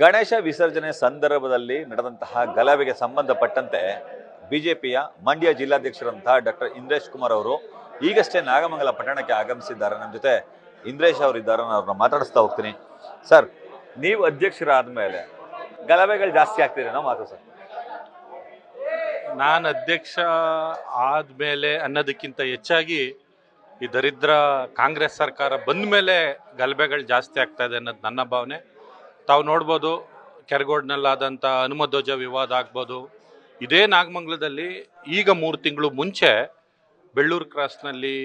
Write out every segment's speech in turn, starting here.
ಗಣೇಶ ವಿಸರ್ಜನೆ ಸಂದರ್ಭದಲ್ಲಿ ನಡೆದಂತಹ ಗಲಭೆಗೆ ಸಂಬಂಧಪಟ್ಟಂತೆ ಬಿಜೆಪಿಯ ಮಂಡ್ಯ ಜಿಲ್ಲಾಧ್ಯಕ್ಷರಂತಹ ಡಾಕ್ಟರ್ ಇಂದ್ರೇಶ್ ಕುಮಾರ್ ಅವರು ಈಗಷ್ಟೇ ನಾಗಮಂಗಲ ಪಟ್ಟಣಕ್ಕೆ ಆಗಮಿಸಿದ್ದಾರೆ. ನಮ್ಮ ಜೊತೆ ಇಂದ್ರೇಶ್ ಅವರಿದ್ದಾರೆ, ನಾನು ಅವ್ರನ್ನ ಮಾತಾಡಿಸ್ತಾ ಹೋಗ್ತೀನಿ. ಸರ್, ನೀವು ಅಧ್ಯಕ್ಷರಾದ ಮೇಲೆ ಗಲಭೆಗಳು ಜಾಸ್ತಿ ಆಗ್ತಿದೆ ನಾವು ಮಾತು ಸರ್. ನಾನು ಅಧ್ಯಕ್ಷ ಆದಮೇಲೆ ಅನ್ನೋದಕ್ಕಿಂತ ಹೆಚ್ಚಾಗಿ ಈ ದರಿದ್ರ ಕಾಂಗ್ರೆಸ್ ಸರ್ಕಾರ ಬಂದ ಮೇಲೆ ಗಲಭೆಗಳು ಜಾಸ್ತಿ ಆಗ್ತಾ ಇದೆ ಅನ್ನೋದು ನನ್ನ ಭಾವನೆ. ತಾವು ನೋಡ್ಬೋದು, ಕೆರಗೋಡ್ನಲ್ಲಾದಂಥ ಹನುಮಧ್ವಜ ವಿವಾದ ಆಗ್ಬೋದು. ಇದೇ ನಾಗಮಂಗಲದಲ್ಲಿ ಈಗ 3 ತಿಂಗಳು ಮುಂಚೆ ಬೆಳ್ಳೂರು ಕ್ರಾಸ್ನಲ್ಲಿ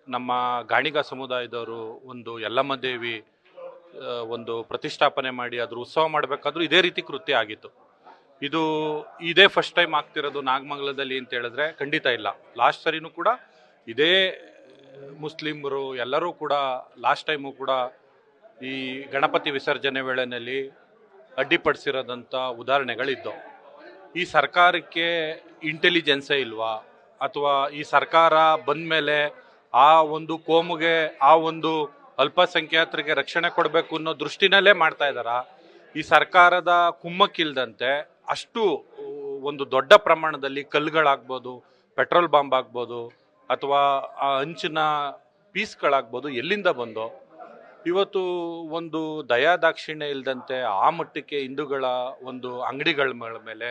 ನಮ್ಮ ಗಾಣಿಗ ಸಮುದಾಯದವರು ಒಂದು ಯಲ್ಲಮ್ಮ ದೇವಿ ಒಂದು ಪ್ರತಿಷ್ಠಾಪನೆ ಮಾಡಿ ಅದ್ರ ಉತ್ಸವ ಮಾಡಬೇಕಾದ್ರೂ ಇದೇ ರೀತಿ ಕೃತ್ಯ ಆಗಿತ್ತು. ಇದೇ ಫಸ್ಟ್ ಟೈಮ್ ಆಗ್ತಿರೋದು ನಾಗಮಂಗಲದಲ್ಲಿ ಅಂತ ಹೇಳಿದ್ರೆ ಖಂಡಿತ ಇಲ್ಲ. ಲಾಸ್ಟ್ ಸರಿನೂ ಕೂಡ ಇದೇ ಮುಸ್ಲಿಮರು ಎಲ್ಲರೂ ಕೂಡ ಲಾಸ್ಟ್ ಟೈಮು ಕೂಡ ಈ ಗಣಪತಿ ವಿಸರ್ಜನೆ ವೇಳೆಯಲ್ಲಿ ಅಡ್ಡಿಪಡಿಸಿರೋದಂಥ ಉದಾಹರಣೆಗಳಿದ್ದವು. ಈ ಸರ್ಕಾರಕ್ಕೆ ಇಂಟೆಲಿಜೆನ್ಸೇ ಇಲ್ವಾ, ಅಥವಾ ಈ ಸರ್ಕಾರ ಬಂದ ಮೇಲೆ ಆ ಒಂದು ಕೋಮುಗೆ, ಆ ಒಂದು ಅಲ್ಪಸಂಖ್ಯಾತರಿಗೆ ರಕ್ಷಣೆ ಕೊಡಬೇಕು ಅನ್ನೋ ದೃಷ್ಟಿನಲ್ಲೇ ಮಾಡ್ತಾ ಇದ್ದಾರಾ? ಈ ಸರ್ಕಾರದ ಕುಮ್ಮಕ್ಕಿಲ್ದಂತೆ ಅಷ್ಟು ಒಂದು ದೊಡ್ಡ ಪ್ರಮಾಣದಲ್ಲಿ ಕಲ್ಲುಗಳಾಗ್ಬೋದು, ಪೆಟ್ರೋಲ್ ಬಾಂಬ್ ಆಗ್ಬೋದು, ಅಥವಾ ಆ ಅಂಚಿನ ಪೀಸ್ಗಳಾಗ್ಬೋದು, ಎಲ್ಲಿಂದ ಬಂದೋ ಇವತ್ತು ಒಂದು ದಯಾದಾಕ್ಷಿಣ್ಯ ಇಲ್ದಂತೆ ಆ ಮಟ್ಟಕ್ಕೆ ಹಿಂದೂಗಳ ಒಂದು ಅಂಗಡಿಗಳ ಮೇಲೆ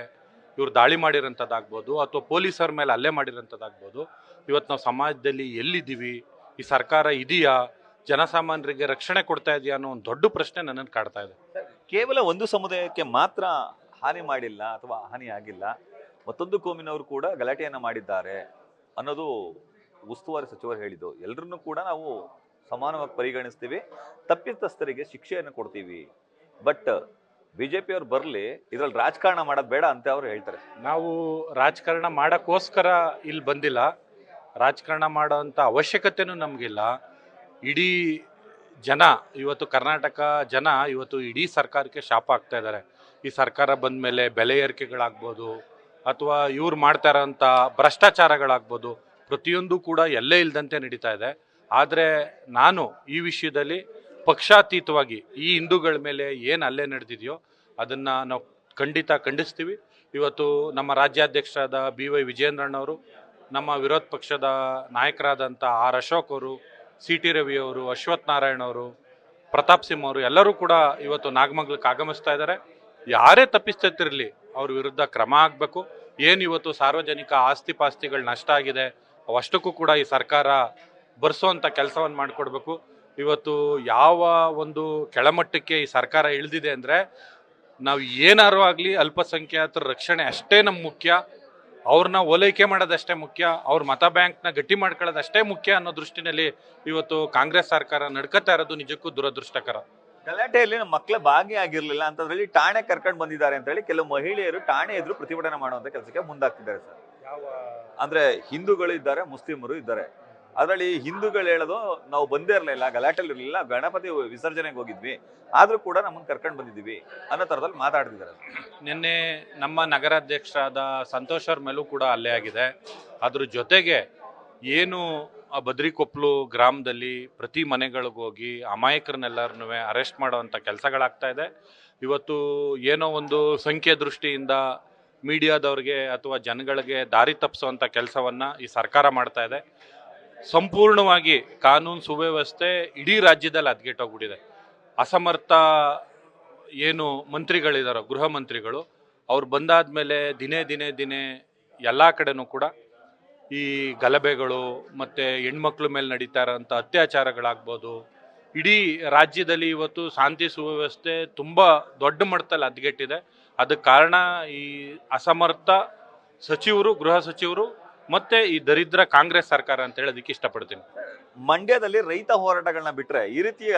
ಇವ್ರು ದಾಳಿ ಮಾಡಿರೋಂಥದ್ದಾಗ್ಬೋದು, ಅಥವಾ ಪೊಲೀಸರ ಮೇಲೆ ಹಲ್ಲೆ ಮಾಡಿರೋಂಥದ್ದಾಗ್ಬೋದು. ಇವತ್ತು ನಾವು ಸಮಾಜದಲ್ಲಿ ಎಲ್ಲಿದ್ದೀವಿ? ಈ ಸರ್ಕಾರ ಇದೆಯಾ? ಜನಸಾಮಾನ್ಯರಿಗೆ ರಕ್ಷಣೆ ಕೊಡ್ತಾ ಇದೆಯಾ ಅನ್ನೋ ಒಂದು ದೊಡ್ಡ ಪ್ರಶ್ನೆ ನನ್ನನ್ನು ಕಾಡ್ತಾ ಇದೆ. ಕೇವಲ ಒಂದು ಸಮುದಾಯಕ್ಕೆ ಮಾತ್ರ ಹಾನಿ ಮಾಡಿಲ್ಲ ಅಥವಾ ಹಾನಿ ಆಗಿಲ್ಲ, ಮತ್ತೊಂದು ಕೋಮಿನವರು ಕೂಡ ಗಲಾಟೆಯನ್ನ ಮಾಡಿದ್ದಾರೆ ಅನ್ನೋದು ಉಸ್ತುವಾರಿ ಸಚಿವರು ಹೇಳಿದ್ದು. ಎಲ್ಲರನ್ನೂ ಕೂಡ ನಾವು ಸಮಾನವಾಗಿ ಪರಿಗಣಿಸ್ತೀವಿ, ತಪ್ಪಿತಸ್ಥರಿಗೆ ಶಿಕ್ಷೆಯನ್ನು ಕೊಡ್ತೀವಿ. ಬಟ್ ಬಿಜೆಪಿ ಅವ್ರು ಬರಲಿ, ಇದ್ರಲ್ಲಿ ರಾಜಕಾರಣ ಮಾಡೋದು ಬೇಡ ಅಂತ ಅವ್ರು ಹೇಳ್ತಾರೆ. ನಾವು ರಾಜಕಾರಣ ಮಾಡೋಕ್ಕೋಸ್ಕರ ಇಲ್ಲಿ ಬಂದಿಲ್ಲ, ರಾಜಕಾರಣ ಮಾಡೋಂಥ ಅವಶ್ಯಕತೆನೂ ನಮಗಿಲ್ಲ. ಇಡೀ ಜನ ಇವತ್ತು, ಕರ್ನಾಟಕ ಜನ ಇವತ್ತು ಇಡೀ ಸರ್ಕಾರಕ್ಕೆ ಶಾಪ ಆಗ್ತಾ ಇದ್ದಾರೆ. ಈ ಸರ್ಕಾರ ಬಂದ ಮೇಲೆ ಬೆಲೆ ಏರಿಕೆಗಳಾಗ್ಬೋದು, ಅಥವಾ ಇವ್ರು ಮಾಡ್ತಾ ಇರೋಂಥ ಭ್ರಷ್ಟಾಚಾರಗಳಾಗ್ಬೋದು, ಪ್ರತಿಯೊಂದು ಕೂಡ ಎಲ್ಲೇ ಇಲ್ದಂತೆ ನಡೀತಾ ಇದೆ. ಆದರೆ ನಾನು ಈ ವಿಷಯದಲ್ಲಿ ಪಕ್ಷಾತೀತವಾಗಿ ಈ ಹಿಂದೂಗಳ ಮೇಲೆ ಏನು ಹಲ್ಲೆ ನಡೆದಿದೆಯೋ ಅದನ್ನು ನಾವು ಖಂಡಿತ ಖಂಡಿಸ್ತೀವಿ. ಇವತ್ತು ನಮ್ಮ ರಾಜ್ಯಾಧ್ಯಕ್ಷರಾದ BY ವಿಜಯೇಂದ್ರಣ್ಣವರು, ನಮ್ಮ ವಿರೋಧ ಪಕ್ಷದ ನಾಯಕರಾದಂಥ R ಅಶೋಕ್ ಅವರು, CT ರವಿ ಅವರು, ಅಶ್ವಥ್ ನಾರಾಯಣ ಅವರು, ಪ್ರತಾಪ್ ಸಿಂಹ ಅವರು ಎಲ್ಲರೂ ಕೂಡ ಇವತ್ತು ನಾಗಮಂಗಲಕ್ಕೆ ಆಗಮಿಸ್ತಾ ಇದ್ದಾರೆ. ಯಾರೇ ತಪ್ಪಿಸ್ತಿರಲಿ ಅವ್ರ ವಿರುದ್ಧ ಕ್ರಮ ಆಗಬೇಕು. ಏನು ಇವತ್ತು ಸಾರ್ವಜನಿಕ ಆಸ್ತಿ ಪಾಸ್ತಿಗಳು ನಷ್ಟ ಆಗಿದೆ, ಅವಷ್ಟಕ್ಕೂ ಕೂಡ ಈ ಸರ್ಕಾರ ಬರ್ಸೋವಂಥ ಕೆಲಸವನ್ನು ಮಾಡಿಕೊಡ್ಬೇಕು. ಇವತ್ತು ಯಾವ ಒಂದು ಕೆಳಮಟ್ಟಕ್ಕೆ ಈ ಸರ್ಕಾರ ಇಳಿದಿದೆ ಅಂದರೆ, ನಾವು ಏನಾರು ಆಗಲಿ ಅಲ್ಪಸಂಖ್ಯಾತರ ರಕ್ಷಣೆ ಅಷ್ಟೇ ನಮ್ಮ ಮುಖ್ಯ, ಅವ್ರನ್ನ ಓಲೈಕೆ ಮಾಡೋದಷ್ಟೇ ಮುಖ್ಯ, ಅವ್ರ ಮತ ಬ್ಯಾಂಕ್ನ ಗಟ್ಟಿ ಮಾಡ್ಕೊಳ್ಳೋದಷ್ಟೇ ಮುಖ್ಯ ಅನ್ನೋ ದೃಷ್ಟಿನಲ್ಲಿ ಇವತ್ತು ಕಾಂಗ್ರೆಸ್ ಸರ್ಕಾರ ನಡ್ಕೊತಾ ಇರೋದು ನಿಜಕ್ಕೂ ದುರದೃಷ್ಟಕರ. ಗಲಾಟೆಯಲ್ಲಿ ನಮ್ಮ ಮಕ್ಕಳ ಭಾಗಿಯಾಗಿರ್ಲಿಲ್ಲ ಅಂತಂದ್ರಲ್ಲಿ ಠಾಣೆ ಕರ್ಕೊಂಡು ಬಂದಿದ್ದಾರೆ ಅಂತ ಹೇಳಿ ಕೆಲವು ಮಹಿಳೆಯರು ಠಾಣೆ ಎದುರು ಪ್ರತಿಭಟನೆ ಮಾಡುವಂತ ಕೆಲಸಕ್ಕೆ ಮುಂದಾಗ್ತಿದ್ದಾರೆ ಸರ್. ಅಂದ್ರೆ ಹಿಂದೂಗಳು ಇದ್ದಾರೆ, ಮುಸ್ಲಿಮರು ಇದ್ದಾರೆ. ಅದರಲ್ಲಿ ಹಿಂದೂಗಳು ಹೇಳೋದು ನಾವು ಬಂದೇ ಇರಲಿಲ್ಲ, ಗಲಾಟೆಲಿ ಇರಲಿಲ್ಲ, ಗಣಪತಿ ವಿಸರ್ಜನೆಗೆ ಹೋಗಿದ್ವಿ, ಆದ್ರೂ ಕೂಡ ನಮ್ಮನ್ನು ಕರ್ಕೊಂಡು ಬಂದಿದ್ದೀವಿ ಅನ್ನೋ ಥರದಲ್ಲಿ ಮಾತಾಡ್ತಿದ್ದಾರೆ. ನಿನ್ನೆ ನಮ್ಮ ನಗರಾಧ್ಯಕ್ಷರಾದ ಸಂತೋಷ್ ಅವ್ರ ಮೇಲೂ ಕೂಡ ಹಲ್ಲೆ ಆಗಿದೆ. ಅದ್ರ ಜೊತೆಗೆ ಏನು ಆ ಬದ್ರಿಕೊಪ್ಲು ಗ್ರಾಮದಲ್ಲಿ ಪ್ರತಿ ಮನೆಗಳಿಗೂ ಹೋಗಿ ಅಮಾಯಕರನ್ನೆಲ್ಲರನ್ನೂ ಅರೆಸ್ಟ್ ಮಾಡುವಂಥ ಕೆಲಸಗಳಾಗ್ತಾ ಇದೆ. ಇವತ್ತು ಏನೋ ಒಂದು ಸಂಖ್ಯೆ ದೃಷ್ಟಿಯಿಂದ ಮೀಡಿಯಾದವ್ರಿಗೆ ಅಥವಾ ಜನಗಳಿಗೆ ದಾರಿ ತಪ್ಪಿಸುವಂಥ ಕೆಲಸವನ್ನು ಈ ಸರ್ಕಾರ ಮಾಡ್ತಾ ಇದೆ. ಸಂಪೂರ್ಣವಾಗಿ ಕಾನೂನು ಸುವ್ಯವಸ್ಥೆ ಇಡೀ ರಾಜ್ಯದಲ್ಲಿ ಹದಗೆಟ್ಟೋಗ್ಬಿಟ್ಟಿದೆ. ಅಸಮರ್ಥ ಏನು ಮಂತ್ರಿಗಳಿದಾರೋ, ಗೃಹ ಮಂತ್ರಿಗಳು, ಅವ್ರು ಬಂದಾದ್ಮೇಲೆ ದಿನೇ ಎಲ್ಲ ಕಡೆನೂ ಕೂಡ ಈ ಗಲಭೆಗಳು ಮತ್ತು ಹೆಣ್ಮಕ್ಳ ಮೇಲೆ ನಡೀತಾ ಇರೋಂಥ ಅತ್ಯಾಚಾರಗಳಾಗ್ಬೋದು. ಇಡೀ ರಾಜ್ಯದಲ್ಲಿ ಇವತ್ತು ಶಾಂತಿ ಸುವ್ಯವಸ್ಥೆ ತುಂಬ ದೊಡ್ಡ ಮಟ್ಟದಲ್ಲಿ ಹದಗೆಟ್ಟಿದೆ. ಅದಕ್ಕೆ ಕಾರಣ ಈ ಅಸಮರ್ಥ ಸಚಿವರು, ಗೃಹ ಸಚಿವರು ಮತ್ತೆ ಈ ದರಿದ್ರ ಕಾಂಗ್ರೆಸ್ ಸರ್ಕಾರ ಅಂತ ಹೇಳೋದಕ್ಕೆ ಇಷ್ಟಪಡ್ತೀನಿ. ಮಂಡ್ಯದಲ್ಲಿ ರೈತ ಹೋರಾಟಗಳನ್ನ ಬಿಟ್ರೆ ಈ ರೀತಿಯ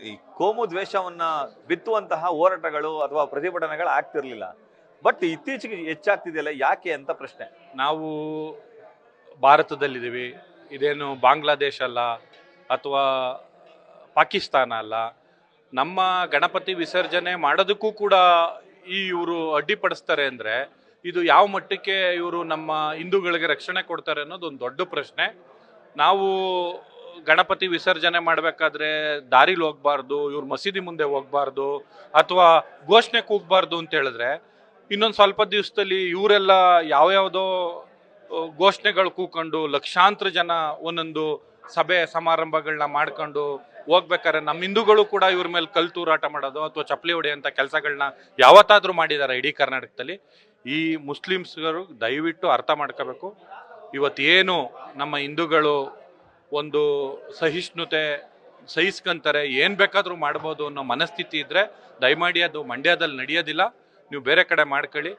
ಈ ಕೋಮು ದ್ವೇಷವನ್ನ ಬಿತ್ತುವಂತಹ ಹೋರಾಟಗಳು ಅಥವಾ ಪ್ರತಿಭಟನೆಗಳು ಆಗ್ತಿರ್ಲಿಲ್ಲ. ಬಟ್ ಇತ್ತೀಚೆಗೆ ಹೆಚ್ಚಾಗ್ತಿದೆಯಲ್ಲ, ಯಾಕೆ ಅಂತ ಪ್ರಶ್ನೆ. ನಾವು ಭಾರತದಲ್ಲಿದ್ದೀವಿ, ಇದೇನು ಬಾಂಗ್ಲಾದೇಶ ಅಲ್ಲ ಅಥವಾ ಪಾಕಿಸ್ತಾನ ಅಲ್ಲ. ನಮ್ಮ ಗಣಪತಿ ವಿಸರ್ಜನೆ ಮಾಡೋದಕ್ಕೂ ಕೂಡ ಇವರು ಅಡ್ಡಿಪಡಿಸ್ತಾರೆ ಅಂದರೆ ಇದು ಯಾವ ಮಟ್ಟಕ್ಕೆ ಇವರು ನಮ್ಮ ಹಿಂದೂಗಳಿಗೆ ರಕ್ಷಣೆ ಕೊಡ್ತಾರೆ ಅನ್ನೋದು ಒಂದು ದೊಡ್ಡ ಪ್ರಶ್ನೆ. ನಾವು ಗಣಪತಿ ವಿಸರ್ಜನೆ ಮಾಡಬೇಕಾದ್ರೆ ದಾರಿಲಿ ಹೋಗ್ಬಾರ್ದು, ಇವ್ರು ಮಸೀದಿ ಮುಂದೆ ಹೋಗ್ಬಾರ್ದು ಅಥವಾ ಘೋಷಣೆ ಕೂಗಬಾರ್ದು ಅಂತ ಹೇಳಿದ್ರೆ, ಇನ್ನೊಂದು ಸ್ವಲ್ಪ ದಿವಸದಲ್ಲಿ ಇವರೆಲ್ಲ ಯಾವ್ಯಾವುದೋ ಘೋಷಣೆಗಳು ಕೂಕೊಂಡು ಲಕ್ಷಾಂತರ ಜನ ಒಂದೊಂದು ಸಭೆ ಸಮಾರಂಭಗಳನ್ನ ಮಾಡ್ಕೊಂಡು ಹೋಗ್ಬೇಕಾದ್ರೆ ನಮ್ಮ ಹಿಂದೂಗಳು ಕೂಡ ಇವ್ರ ಮೇಲೆ ಕಲ್ ತೂರಾಟ ಮಾಡೋದು ಅಥವಾ ಚಪ್ಪಲಿ ಹೊಡೆಯೋಂಥ ಕೆಲಸಗಳನ್ನ ಯಾವತ್ತಾದ್ರೂ ಮಾಡಿದ್ದಾರೆ ಇಡೀ ಕರ್ನಾಟಕದಲ್ಲಿ. ಈ ಮುಸ್ಲಿಮ್ಸ್ಗಳು ದಯವಿಟ್ಟು ಅರ್ಥ ಮಾಡ್ಕೋಬೇಕು. ಇವತ್ತೇನು ನಮ್ಮ ಹಿಂದೂಗಳು ಒಂದು ಸಹಿಷ್ಣುತೆ ಸಹಿಸ್ಕೊಂತಾರೆ, ಏನು ಬೇಕಾದರೂ ಮಾಡ್ಬೋದು ಅನ್ನೋ ಮನಸ್ಥಿತಿ ಇದ್ದರೆ ದಯಮಾಡಿ ಅದು ಮಂಡ್ಯದಲ್ಲಿ ನಡೆಯೋದಿಲ್ಲ. ನೀವು ಬೇರೆ ಕಡೆ ಮಾಡ್ಕೊಳ್ಳಿ.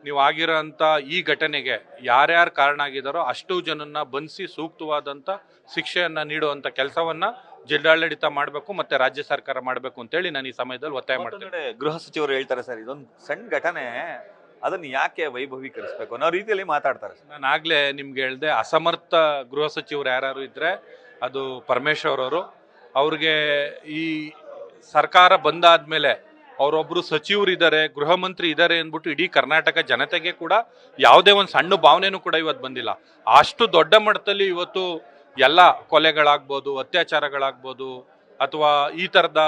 ನೀವು ಆಗಿರೋಂಥ ಈ ಘಟನೆಗೆ ಯಾರ್ಯಾರು ಕಾರಣ ಆಗಿದ್ದಾರೋ ಅಷ್ಟು ಜನನ್ನ ಬಂಧಿಸಿ ಸೂಕ್ತವಾದಂಥ ಶಿಕ್ಷೆಯನ್ನು ನೀಡುವಂಥ ಕೆಲಸವನ್ನು ಜಿಲ್ಲಾಡಳಿತ ಮಾಡಬೇಕು ಮತ್ತು ರಾಜ್ಯ ಸರ್ಕಾರ ಮಾಡಬೇಕು ಅಂತೇಳಿ ನಾನು ಈ ಸಮಯದಲ್ಲಿ ಒತ್ತಾಯ ಮಾಡ್ತೇನೆ. ಗೃಹ ಸಚಿವರು ಹೇಳ್ತಾರೆ ಸರ್, ಇದೊಂದು ಸಣ್ಣ ಘಟನೆ, ಅದನ್ನು ಯಾಕೆ ವೈಭವೀಕರಿಸಬೇಕು ಅನ್ನೋ ರೀತಿಯಲ್ಲಿ ಮಾತಾಡ್ತಾರೆ. ನಾನು ಆಗಲೇ ನಿಮ್ಗೆ ಹೇಳಿದೆ, ಅಸಮರ್ಥ ಗೃಹ ಸಚಿವರು ಯಾರು ಇದ್ದರೆ ಅದು ಪರಮೇಶ್ವರ್ ಅವರು. ಅವ್ರಿಗೆ ಈ ಸರ್ಕಾರ ಬಂದಾದ್ಮೇಲೆ ಅವರೊಬ್ಬರು ಸಚಿವರು ಇದ್ದಾರೆ, ಗೃಹ ಮಂತ್ರಿ ಇದ್ದಾರೆ ಅಂದ್ಬಿಟ್ಟು ಇಡೀ ಕರ್ನಾಟಕ ಜನತೆಗೆ ಕೂಡ ಯಾವುದೇ ಒಂದು ಸಣ್ಣ ಭಾವನೆನೂ ಕೂಡ ಇವತ್ತು ಬಂದಿಲ್ಲ. ಅಷ್ಟು ದೊಡ್ಡ ಮಟ್ಟದಲ್ಲಿ ಇವತ್ತು ಎಲ್ಲ ಕೊಲೆಗಳಾಗ್ಬೋದು, ಅತ್ಯಾಚಾರಗಳಾಗ್ಬೋದು ಅಥವಾ ಈ ಥರದ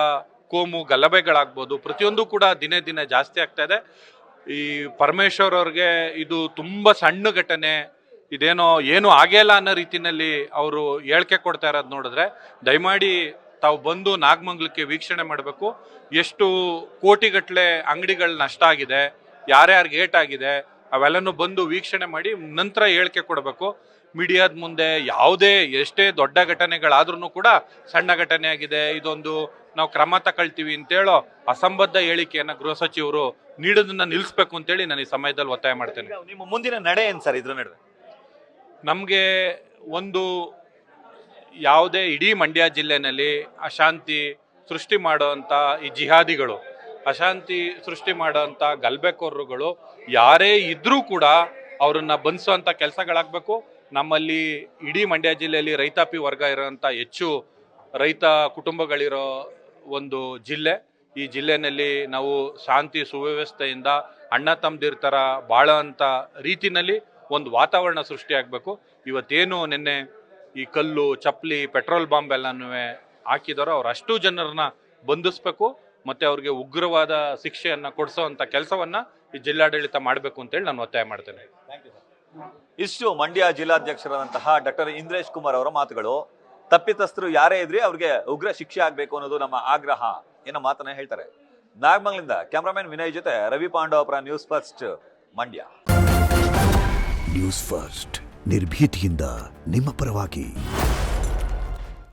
ಕೋಮು ಗಲಭೆಗಳಾಗ್ಬೋದು, ಪ್ರತಿಯೊಂದು ಕೂಡ ದಿನೇ ದಿನೇ ಜಾಸ್ತಿ ಆಗ್ತಾ ಇದೆ. ಈ ಪರಮೇಶ್ವರ್ ಅವ್ರಿಗೆ ಇದು ತುಂಬ ಸಣ್ಣ ಘಟನೆ, ಇದೇನೋ ಏನು ಆಗೇ ಇಲ್ಲ ಅನ್ನೋ ರೀತಿಯಲ್ಲಿ ಅವರು ಹೇಳಿಕೆ ಕೊಡ್ತಾ ಇರೋದು ನೋಡಿದ್ರೆ ದಯಮಾಡಿ ತಾವು ಬಂದು ನಾಗಮಂಗಲಕ್ಕೆ ವೀಕ್ಷಣೆ ಮಾಡಬೇಕು. ಎಷ್ಟು ಕೋಟಿಗಟ್ಟಲೆ ಅಂಗಡಿಗಳ ನಷ್ಟ ಆಗಿದೆ, ಯಾರ್ಯಾರಿಗೆ ಏಟಾಗಿದೆ ಅವೆಲ್ಲನೂ ಬಂದು ವೀಕ್ಷಣೆ ಮಾಡಿ ನಂತರ ಹೇಳಿಕೆ ಕೊಡಬೇಕು. ಮೀಡಿಯಾದ ಮುಂದೆ ಯಾವುದೇ ಎಷ್ಟೇ ದೊಡ್ಡ ಘಟನೆಗಳಾದ್ರೂ ಕೂಡ ಸಣ್ಣ ಘಟನೆ ಆಗಿದೆ, ಇದೊಂದು ನಾವು ಕ್ರಮ ತಗೊಳ್ತೀವಿ ಅಂತೇಳೋ ಅಸಂಬದ್ಧ ಹೇಳಿಕೆಯನ್ನು ಗೃಹ ಸಚಿವರು ನೀಡೋದನ್ನ ನಿಲ್ಲಿಸ್ಬೇಕು ಅಂತೇಳಿ ನಾನು ಈ ಸಮಯದಲ್ಲಿ ಒತ್ತಾಯ ಮಾಡ್ತೇನೆ. ನಿಮ್ಮ ಮುಂದಿನ ನಡೆ ಏನು ಸರ್ ಇದ್ರ ನಡುವೆ? ನಮಗೆ ಒಂದು ಯಾವುದೇ ಇಡೀ ಮಂಡ್ಯ ಜಿಲ್ಲೆನಲ್ಲಿ ಅಶಾಂತಿ ಸೃಷ್ಟಿ ಮಾಡೋವಂಥ ಈ ಜಿಹಾದಿಗಳು, ಅಶಾಂತಿ ಸೃಷ್ಟಿ ಮಾಡೋವಂಥ ಗಲ್ಬೆಕೋರರುಗಳು ಯಾರೇ ಇದ್ರೂ ಕೂಡ ಅವರನ್ನ ಬಂಧಿಸುವಂಥ ಕೆಲಸಗಳಾಗಬೇಕು. ನಮ್ಮಲ್ಲಿ ಇಡೀ ಮಂಡ್ಯ ಜಿಲ್ಲೆಯಲ್ಲಿ ರೈತಾಪಿ ವರ್ಗ ಇರೋಂಥ ಹೆಚ್ಚು ರೈತ ಕುಟುಂಬಗಳಿರೋ ಒಂದು ಜಿಲ್ಲೆ. ಈ ಜಿಲ್ಲೆಯಲ್ಲಿ ನಾವು ಶಾಂತಿ ಸುವ್ಯವಸ್ಥೆಯಿಂದ ಅಣ್ಣ ತಮ್ಮದಿರ ಥರ ಬಾಳೋಂಥ ರೀತಿನಲ್ಲಿ ಒಂದು ವಾತಾವರಣ ಸೃಷ್ಟಿಯಾಗಬೇಕು. ಇವತ್ತೇನು ನಿನ್ನೆ ಈ ಕಲ್ಲು ಚಪ್ಪಲಿ ಪೆಟ್ರೋಲ್ ಬಾಂಬ್ ಎಲ್ಲನೂ ಹಾಕಿದಾರೋ ಅವರಷ್ಟು ಜನರನ್ನ ಬಂಧಿಸ್ಬೇಕು ಮತ್ತು ಅವ್ರಿಗೆ ಉಗ್ರವಾದ ಶಿಕ್ಷೆಯನ್ನು ಕೊಡಿಸೋವಂಥ ಕೆಲಸವನ್ನು ಈ ಜಿಲ್ಲಾಡಳಿತ ಮಾಡಬೇಕು ಅಂತೇಳಿ ನಾನು ಒತ್ತಾಯ ಮಾಡ್ತೇನೆ. ಇಷ್ಟು ಮಂಡ್ಯ ಜಿಲ್ಲಾಧ್ಯಕ್ಷರಾದಂತಹ ಡಾಕ್ಟರ್ ಇಂದ್ರೇಶ್ ಕುಮಾರ್ ಅವರ ಮಾತುಗಳು. ತಪ್ಪಿತಸ್ಥರು ಯಾರೇ ಇದ್ರಿ ಅವ್ರಿಗೆ ಉಗ್ರ ಶಿಕ್ಷೆ ಆಗಬೇಕು ಅನ್ನೋದು ನಮ್ಮ ಆಗ್ರಹ ಏನೋ ಮಾತನ್ನ ಹೇಳ್ತಾರೆ. ನಾಗಮಂಗಲಿಂದ ಕ್ಯಾಮರಾಮನ್ ವಿನಯ್ ಜೊತೆ Ravi Pandavapura, news first Mandya. News first ನಿರ್ಭೀತಿಯಿಂದ ನಿಮ್ಮ ಪರವಾಗಿ.